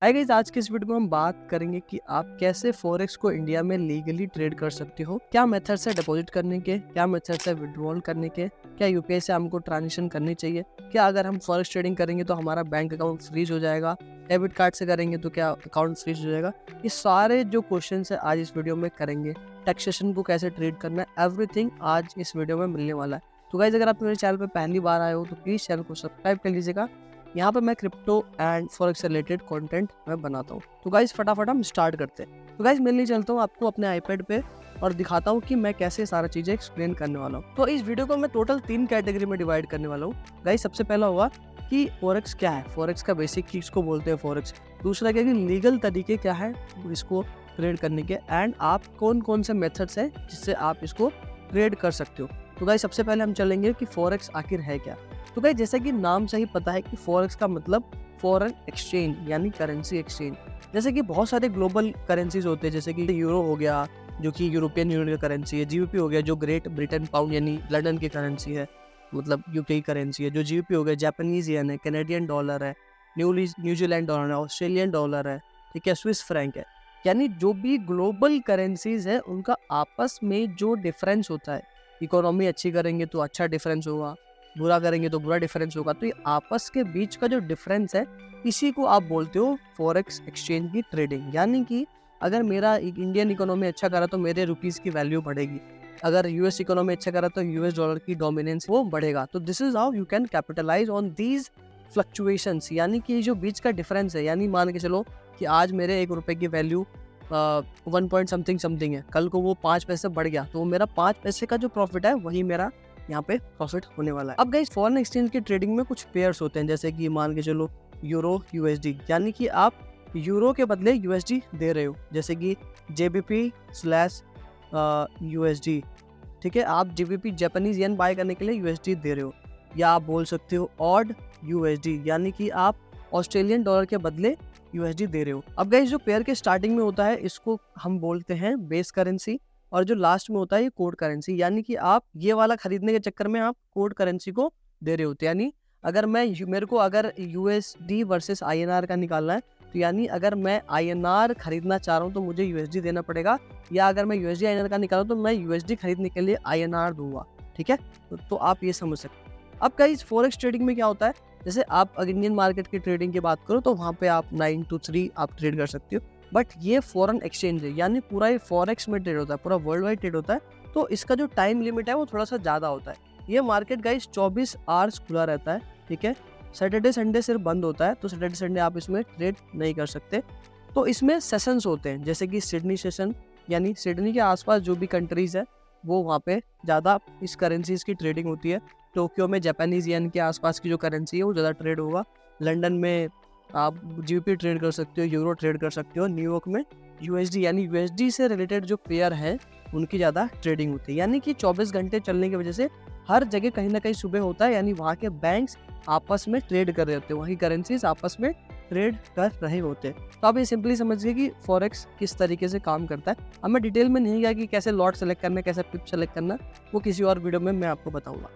Hi guys, आज के इस वीडियो में हम बात करेंगे कि आप कैसे फॉरेक्स को इंडिया में लीगली ट्रेड कर सकते हो। क्या मेथड्स है डिपॉजिट करने के, क्या मेथड्स है विड्रॉल करने के, क्या यूपीआई से हमको ट्रांजेक्शन करनी चाहिए, क्या अगर हम फॉरेक्स ट्रेडिंग करेंगे तो हमारा बैंक अकाउंट फ्रीज हो जाएगा, डेबिट कार्ड से करेंगे तो क्या अकाउंट फ्रीज हो जाएगा। ये सारे जो क्वेश्चन है आज इस वीडियो में करेंगे। टैक्सेशन को कैसे ट्रेड करना है, एवरीथिंग आज इस वीडियो में मिलने वाला है। तो गाइस, अगर आप मेरे चैनल पर पहली बार आए हो तो प्लीज चैनल को सब्सक्राइब कर लीजिएगा। यहाँ पे मैं क्रिप्टो एंड फॉरेक्स से रिलेटेड कंटेंट मैं बनाता हूँ। तो गाइस फटाफट हम स्टार्ट करते हैं। तो गाइस मैं चलता हूँ आपको अपने आईपैड पे और दिखाता हूँ कि मैं कैसे सारा चीजें एक्सप्लेन करने वाला हूँ। तो इस वीडियो को मैं टोटल 3 कैटेगरी में डिवाइड करने वाला हूँ। गाइस सबसे पहला हुआ कि फॉरेक्स क्या है, फॉरेक्स का बेसिक चीज को बोलते हैं फॉरेक्स। दूसरा क्या कि लीगल तरीके क्या है इसको ट्रेड करने के, एंड आप कौन कौन से मेथड्स हैं जिससे आप इसको ट्रेड कर सकते हो। तो गाइस सबसे पहले हम चलेंगे कि फॉरेक्स आखिर है क्या। तो गाइस जैसा कि नाम से ही पता है कि फॉरेक्स का मतलब फॉरेन एक्सचेंज यानी करेंसी एक्सचेंज। जैसे कि बहुत सारे ग्लोबल करेंसीज होते हैं, जैसे कि यूरो हो गया जो कि यूरोपियन यूनियन का करेंसी है, जीबीपी हो गया जो ग्रेट ब्रिटेन पाउंड यानी लंदन की करेंसी है, मतलब यूके की करेंसी है, जो जीबीपी हो गया जापानीज येन है, कैनेडियन डॉलर है, न्यूजीलैंड डॉलर है, ऑस्ट्रेलियन डॉलर है, ठीक है, स्विस फ्रैंक है। यानी जो भी ग्लोबल करेंसीज है उनका आपस में जो डिफरेंस होता है, इकोनॉमी अच्छी करेंगे तो अच्छा डिफरेंस होगा, बुरा करेंगे तो बुरा डिफरेंस होगा। तो ये आपस के बीच का जो डिफरेंस है इसी को आप बोलते हो फॉरेक्स एक्सचेंज की ट्रेडिंग। यानी कि अगर मेरा इंडियन इकोनॉमी अच्छा करा तो मेरे रुपीस की वैल्यू बढ़ेगी, अगर यूएस इकोनॉमी अच्छा करा तो यूएस डॉलर की डोमिनेंस वो बढ़ेगा। तो this is how you can capitalize on these fluctuations. यानी कि जो बीच का डिफरेंस है, यानी मान के चलो कि आज मेरे 1 रुपए की वैल्यू 1 पॉइंट समथिंग समथिंग है, कल को वो 5 पैसे बढ़ गया तो मेरा 5 पैसे का जो प्रॉफिट है वही मेरा यहाँ पे प्रॉफिट होने वाला है। अब गाइस फॉरेन एक्सचेंज की ट्रेडिंग में कुछ पेयर्स होते हैं, जैसे कि मान के चलो यूरो यूएसडी, यानी कि आप यूरो के बदले यूएसडी दे रहे हो, जैसे कि जेबीपी स्लैश यूएसडी, ठीक है। आप जेबीपी जापानीज येन बाय करने के लिए यूएसडी दे रहे हो, या आप बोल सकते हो ऑड यूएसडी, यानी कि आप ऑस्ट्रेलियन डॉलर के बदले यूएसडी दे रहे हो। अब गाइस जो पेयर के स्टार्टिंग में होता है इसको हम बोलते हैं बेस करेंसी, और जो लास्ट में होता है ये कोड करेंसी। यानी कि आप ये वाला खरीदने के चक्कर में आप कोड करेंसी को दे रहे होते। यानी अगर मेरे को अगर यूएसडी वर्सेस आईएनआर का निकालना है, तो यानी अगर मैं आईएनआर खरीदना चाह रहा हूँ तो मुझे यूएसडी देना पड़ेगा, या अगर मैं यूएसडी आईएनआर का निकालूँ तो मैं यूएसडी खरीदने के लिए आईएनआर दूंगा, ठीक है। तो आप ये समझ सकते हैं। अब गाइस फॉरेक्स ट्रेडिंग में क्या होता है, जैसे आप अगर इंडियन मार्केट की ट्रेडिंग की बात करो तो वहाँ पे आप 9 to 3 आप ट्रेड कर सकते हो, बट ये फॉरेन एक्सचेंज है, यानी पूरा ये फॉरेक्स में ट्रेड होता है, पूरा वर्ल्ड वाइड ट्रेड होता है। तो इसका जो टाइम लिमिट है वो थोड़ा सा ज़्यादा होता है। ये मार्केट गाइस 24 आवर्स खुला रहता है, ठीक है। सैटरडे संडे सिर्फ बंद होता है, तो सैटरडे संडे आप इसमें ट्रेड नहीं कर सकते। तो इसमें सेशंस होते हैं, जैसे कि सिडनी सेशन, यानी सिडनी के आसपास जो भी कंट्रीज है वो वहाँ पे ज़्यादा इस करेंसीज की ट्रेडिंग होती है। टोक्यो में जापानीज येन के आसपास की जो करेंसी है वो ज़्यादा ट्रेड होगा। लंदन में आप जीबीपी ट्रेड कर सकते हो, यूरो ट्रेड कर सकते हो। न्यूयॉर्क में यूएसडी, यानी यूएसडी से रिलेटेड जो पेयर है उनकी ज़्यादा ट्रेडिंग होती है। यानी कि 24 घंटे चलने की वजह से हर जगह कहीं ना कहीं सुबह होता है, यानी वहाँ के बैंक्स आपस में ट्रेड कर रहे होते हैं, वहीं करेंसीज आपस में ट्रेड कर रहे होते हैं। तो आप ये सिंपली समझिए कि फॉरेक्स किस तरीके से काम करता है। अब मैं डिटेल में नहीं गया कि कैसे लॉट सेलेक्ट करना है, कैसे पिप सेलेक्ट करना, वो किसी और वीडियो में मैं आपको बताऊंगा।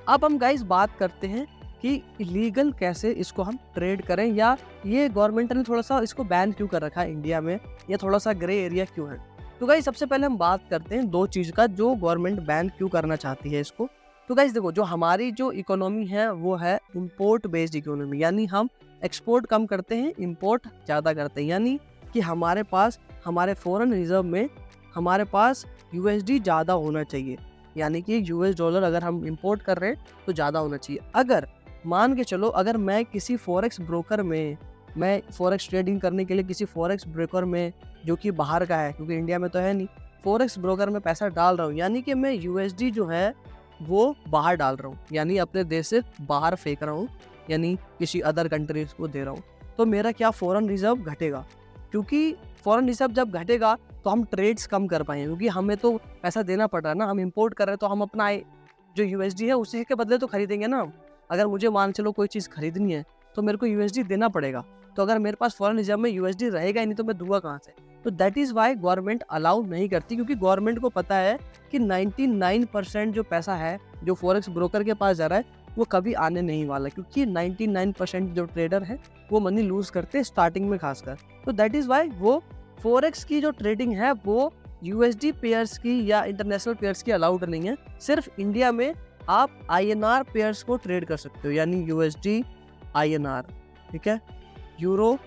अब हम गाइस बात करते हैं कि इलीगल कैसे इसको हम ट्रेड करें, या ये गवर्नमेंट ने थोड़ा सा इसको बैन क्यों कर रखा है इंडिया में, या थोड़ा सा ग्रे एरिया क्यों है। तो गाइस सबसे पहले हम बात करते हैं 2 चीज़ का जो गवर्नमेंट बैन क्यों करना चाहती है इसको। तो गाइस देखो, जो हमारी जो इकोनॉमी है वो है इम्पोर्ट बेस्ड इकोनॉमी, यानी हम एक्सपोर्ट कम करते हैं, इम्पोर्ट ज़्यादा करते हैं। यानी कि हमारे पास हमारे फॉरेन रिजर्व में हमारे पास यूएसडी ज़्यादा होना चाहिए, यानी कि यूएस डॉलर अगर हम इंपोर्ट कर रहे हैं तो ज़्यादा होना चाहिए। अगर मान के चलो अगर मैं किसी फॉरेक्स ब्रोकर में, मैं फॉरेक्स ट्रेडिंग करने के लिए किसी फॉरेक्स ब्रोकर में जो कि बाहर का है, क्योंकि इंडिया में तो है नहीं, फॉरेक्स ब्रोकर में पैसा डाल रहा हूँ, यानी कि मैं यूएसडी जो है वो बाहर डाल रहा हूँ, यानी अपने देश से बाहर फेंक रहा हूँ, यानी किसी अदर कंट्रीज को दे रहा हूँ। तो मेरा क्या फॉरेन रिजर्व घटेगा, क्योंकि फॉरेन रिजर्व जब घटेगा तो हम ट्रेड्स कम कर पाएंगे, क्योंकि हमें तो पैसा देना पड़ रहा है ना, हम इंपोर्ट कर रहे हैं तो हम अपना जो यूएसडी है उसी के बदले तो खरीदेंगे ना। अगर मुझे मान चलो कोई चीज़ खरीदनी है तो मेरे को यूएसडी देना पड़ेगा, तो अगर मेरे पास फॉरेन रिजर्व में यूएसडी रहेगा ही नहीं तो मैं दूंगा कहाँ से। तो that is why government allow नहीं करती, क्योंकि गवर्नमेंट को पता है कि 99% जो पैसा है जो फॉरेक्स ब्रोकर के पास जा रहा है वो कभी आने नहीं वाला, क्योंकि 99% जो ट्रेडर है वो मनी लूज करते हैं स्टार्टिंग में खासकर। तो दैट इज़ वाई वो फॉरेक्स की जो ट्रेडिंग है वो यूएसडी पेयर्स की या इंटरनेशनल पेयर्स की अलाउड नहीं है। सिर्फ इंडिया में आप INR पेयर्स को ट्रेड कर सकते हो, यानी USD INR, ठीक है, यूरो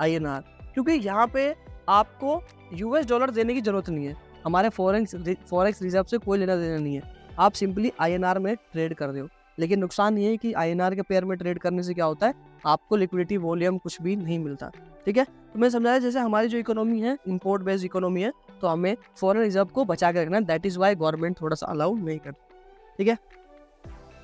INR, क्योंकि यहाँ पे आपको US डॉलर देने की जरूरत नहीं है, हमारे फॉरेक्स रिजर्व से कोई लेना देना नहीं है, आप सिंपली INR में ट्रेड कर रहे हो। लेकिन नुकसान ये है कि INR के पेयर में ट्रेड करने से क्या होता है, आपको लिक्विडिटी वॉल्यूम कुछ भी नहीं मिलता, ठीक है। तो मैं समझाया, जैसे हमारी जो इकोनॉमी है इंपोर्ट बेस्ड इकोनॉमी है, तो हमें फॉरेन रिजर्व को बचा के रखना है, दैट इज वाई गवर्नमेंट थोड़ा सा अलाउ नहीं करती, ठीक है।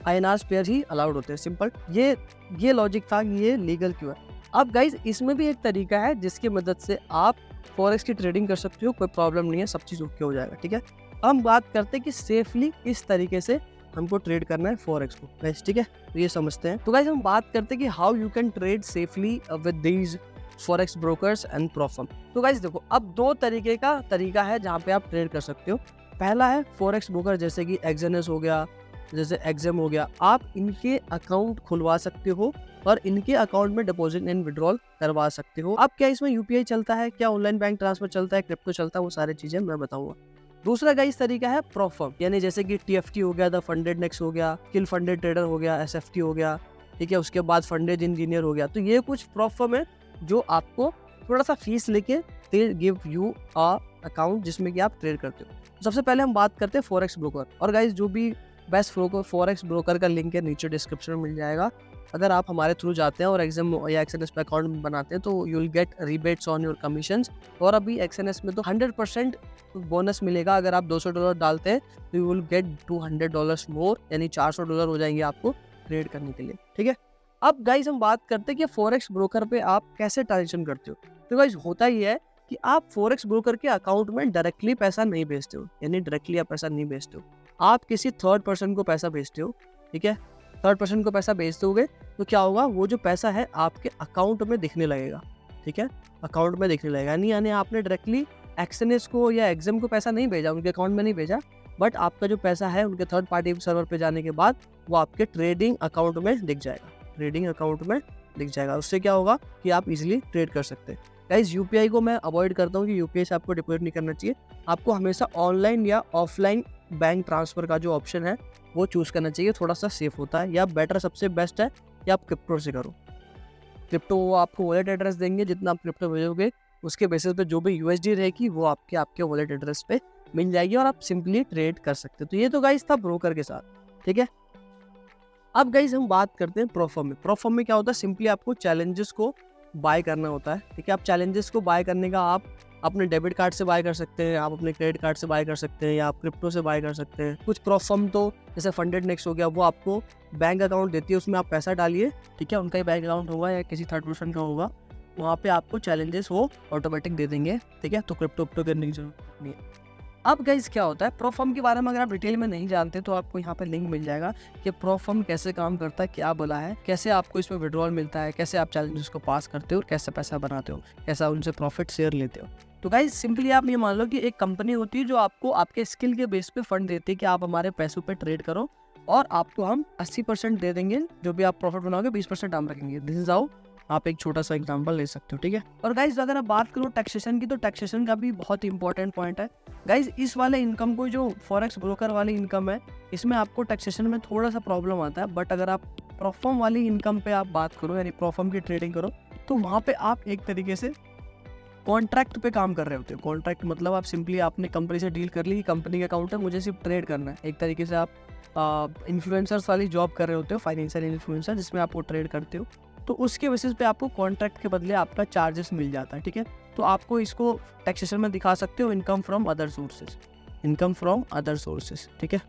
INR पेयर ही अलाउड होते हैं, सिंपल ये लॉजिक था कि ये लीगल क्यों है। अब गाइज इसमें भी एक तरीका है जिसकी मदद से आप फॉरेक्स की ट्रेडिंग कर सकते हो, कोई प्रॉब्लम नहीं है, सब चीज़ ओके हो जाएगा, ठीक है। हम बात करते हैं कि सेफली किस तरीके से हमको ट्रेड करना है फॉरेक्स को, गाइज, ठीक है, तो ये समझते हैं। तो गाइज हम बात करते हैं कि how you can trade safely with these forex brokers and prop firm. तो गाइज देखो, अब दो तरीका है जहाँ पे आप ट्रेड कर सकते हो। पहला है फॉरेक्स ब्रोकर, जैसे कि एक्सएनएस हो गया, जैसे एक्सएम हो गया, आप इनके अकाउंट खुलवा सकते हो और इनके अकाउंट में डिपॉजिट एंड विड्रॉल करवा सकते हो। अब क्या इसमें UPI चलता है, क्या ऑनलाइन बैंक ट्रांसफर चलता है, क्रिप्टो चलता है, वो सारी चीजें मैं बताऊंगा। दूसरा गाइस तरीका है प्रोफर्म, यानी जैसे कि TFT हो गया, द फंडेड नेक्स्ट हो गया, किल फंडेड ट्रेडर हो गया, SFT हो गया, ठीक है, उसके बाद फंडेड इंजीनियर हो गया। तो ये कुछ प्रोफर्म है जो आपको थोड़ा सा फीस लेके they give you a account जिसमें कि आप ट्रेड करते हो। सबसे पहले हम बात करते हैं फॉरेक्स ब्रोकर, और गाइस जो भी बेस्ट फॉरेक्स ब्रोकर का लिंक है नीचे डिस्क्रिप्शन में मिल जाएगा। अगर आप हमारे थ्रू जाते हैं और एक्सएम या एक्सएनएस पे अकाउंट बनाते हैं तो you will get rebates on your commissions. और अभी एक्सएनएस में तो 100% बोनस मिलेगा, अगर आप $200 डालते हैं तो यू विल गेट $200 मोर, यानी $400 हो जाएंगे आपको ट्रेड करने के लिए, ठीक है। अब गाइज हम बात करते हैं कि फॉरेक्स ब्रोकर पे आप कैसे ट्रांजेक्शन करते हो। तो गाइज होता ही है कि आप फॉरेक्स ब्रोकर के अकाउंट में डायरेक्टली पैसा नहीं भेजते हो, यानी डायरेक्टली आप पैसा नहीं भेजते हो, आप किसी थर्ड पर्सन को पैसा भेजते हो, ठीक है। थर्ड पर्सन को पैसा भेजते होगे तो क्या होगा, वो जो पैसा है आपके अकाउंट में दिखने लगेगा, ठीक है, अकाउंट में दिखने लगेगा। यानी आपने डायरेक्टली एक्सएनएस को या एक्सएम को पैसा नहीं भेजा, उनके अकाउंट में नहीं भेजा, बट आपका जो पैसा है उनके थर्ड पार्टी सर्वर पे जाने के बाद वो आपके ट्रेडिंग अकाउंट में दिख जाएगा, ट्रेडिंग अकाउंट में दिख जाएगा। उससे क्या होगा कि आप इजीली ट्रेड कर सकते हैं। गाइस UPI को मैं अवॉइड करता हूँ कि UPI से आपको डिपॉजिट नहीं करना चाहिए, आपको हमेशा ऑनलाइन या ऑफलाइन बैंक ट्रांसफर का जो ऑप्शन है वो चूज करना चाहिए, थोड़ा सा सेफ होता है। या बेटर सबसे बेस्ट है कि आप क्रिप्टो से करो। क्रिप्टो वो आपको वॉलेट एड्रेस देंगे, जितना आप क्रिप्टो भेजोगे उसके बेसिस पे जो भी USD रहेगी वो आपके वॉलेट एड्रेस पे मिल जाएगी और आप सिंपली ट्रेड कर सकते हो। तो ये तो गाइस था ब्रोकर के साथ, ठीक है। अब गाइस हम बात करते हैं प्रोफर्म में। प्रोफर्म में क्या होता है, सिंपली आपको चैलेंजेस को बाय करना होता है, ठीक है। आप चैलेंजेस को बाय करने का आप अपने डेबिट कार्ड से बाय कर सकते हैं, आप अपने क्रेडिट कार्ड से बाय कर सकते हैं, या आप क्रिप्टो से बाय कर सकते हैं। कुछ प्रोफर्म तो जैसे फंडेड नेक्स्ट हो गया, वो आपको बैंक अकाउंट देती है, उसमें आप पैसा डालिए, ठीक है, उनका ही बैंक अकाउंट होगा या किसी थर्ड पर्सन का होगा, वहाँ पे आपको चैलेंजेस वो ऑटोमेटिक दे देंगे, ठीक है। तो क्रिप्टो करने की जरूरत नहीं है। अब गाइस क्या होता है, प्रोफर्म के बारे में अगर आप डिटेल में नहीं जानते तो आपको यहाँ पे लिंक मिल जाएगा कि प्रोफर्म कैसे काम करता है, क्या बोला है, कैसे आपको इसमें विड्रॉल मिलता है, कैसे आप चैलेंजेस को पास करते हो और कैसे पैसा बनाते हो, कैसा उनसे प्रॉफिट शेयर लेते हो। तो गाइस सिंपली आप ये मान लो कि एक कंपनी होती है जो आपको आपके स्किल के बेस पे फंड देती है कि आप हमारे पैसों पे ट्रेड करो और आपको हम 80% दे देंगे, जो भी आप प्रॉफिट बनाओगे 20% हम रखेंगे। दिस इज हाउ आप एक छोटा सा एग्जांपल ले सकते हो, ठीक है। और गाइज अगर आप बात करो टैक्सेशन की, तो टैक्सेशन का भी बहुत इंपॉर्टेंट पॉइंट है गाइज। इस वाले इनकम को, जो फॉरेक्स ब्रोकर वाली इनकम है, इसमें आपको टैक्सेशन में थोड़ा सा प्रॉब्लम आता है। बट अगर आप प्रोफर्म वाली इनकम पे आप बात करो, यानी प्रोफर्म की ट्रेडिंग करो, तो वहाँ पे आप एक तरीके से कॉन्ट्रैक्ट पे काम कर रहे होते हो। कॉन्ट्रैक्ट मतलब आप सिंपली आपने कंपनी से डील कर ली, कंपनी का अकाउंट है, मुझे सिर्फ ट्रेड करना है। एक तरीके से आप इन्फ्लुएंसर्स वाली जॉब कर रहे होते हो, फाइनेंशियल इन्फ्लुएंसर, जिसमें आप वो ट्रेड करते हो। तो उसके बेसिस पे आपको कॉन्ट्रैक्ट के बदले आपका चार्जेस मिल जाता है, ठीक है। तो आपको इसको टैक्सेशन में दिखा सकते हो income from other sources, income from other sources, ठीक है।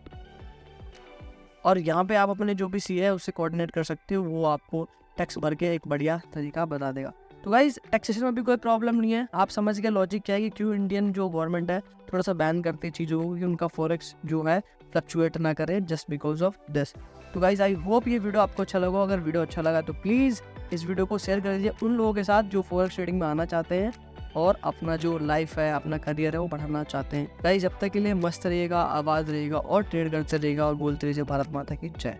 और यहाँ पे आप अपने जो भी CA है उससे कोऑर्डिनेट कर सकते हो, वो आपको टैक्स भर के एक बढ़िया तरीका बता देगा। तो गाइज टैक्सेशन में भी कोई प्रॉब्लम नहीं है। आप समझ गए लॉजिक क्या है कि क्यों इंडियन जो गवर्नमेंट है थोड़ा सा बैन करती है चीज़ों को, कि उनका फॉरेक्स जो है फ्लक्चुएट ना करे जस्ट बिकॉज ऑफ दिस। तो गाइज आई होप ये वीडियो आपको अच्छा लगा। अगर वीडियो अच्छा लगा तो प्लीज़ इस वीडियो को शेयर कर दीजिए उन लोगों के साथ जो फॉरेक्स ट्रेडिंग में आना चाहते हैं और अपना जो लाइफ है, अपना करियर है, वो बढ़ाना चाहते हैं। गाइज जब तक के लिए मस्त रहिएगा, आवाज़ रहिएगा और ट्रेड करते रहिएगा और बोलते रहिए भारत माता की जय।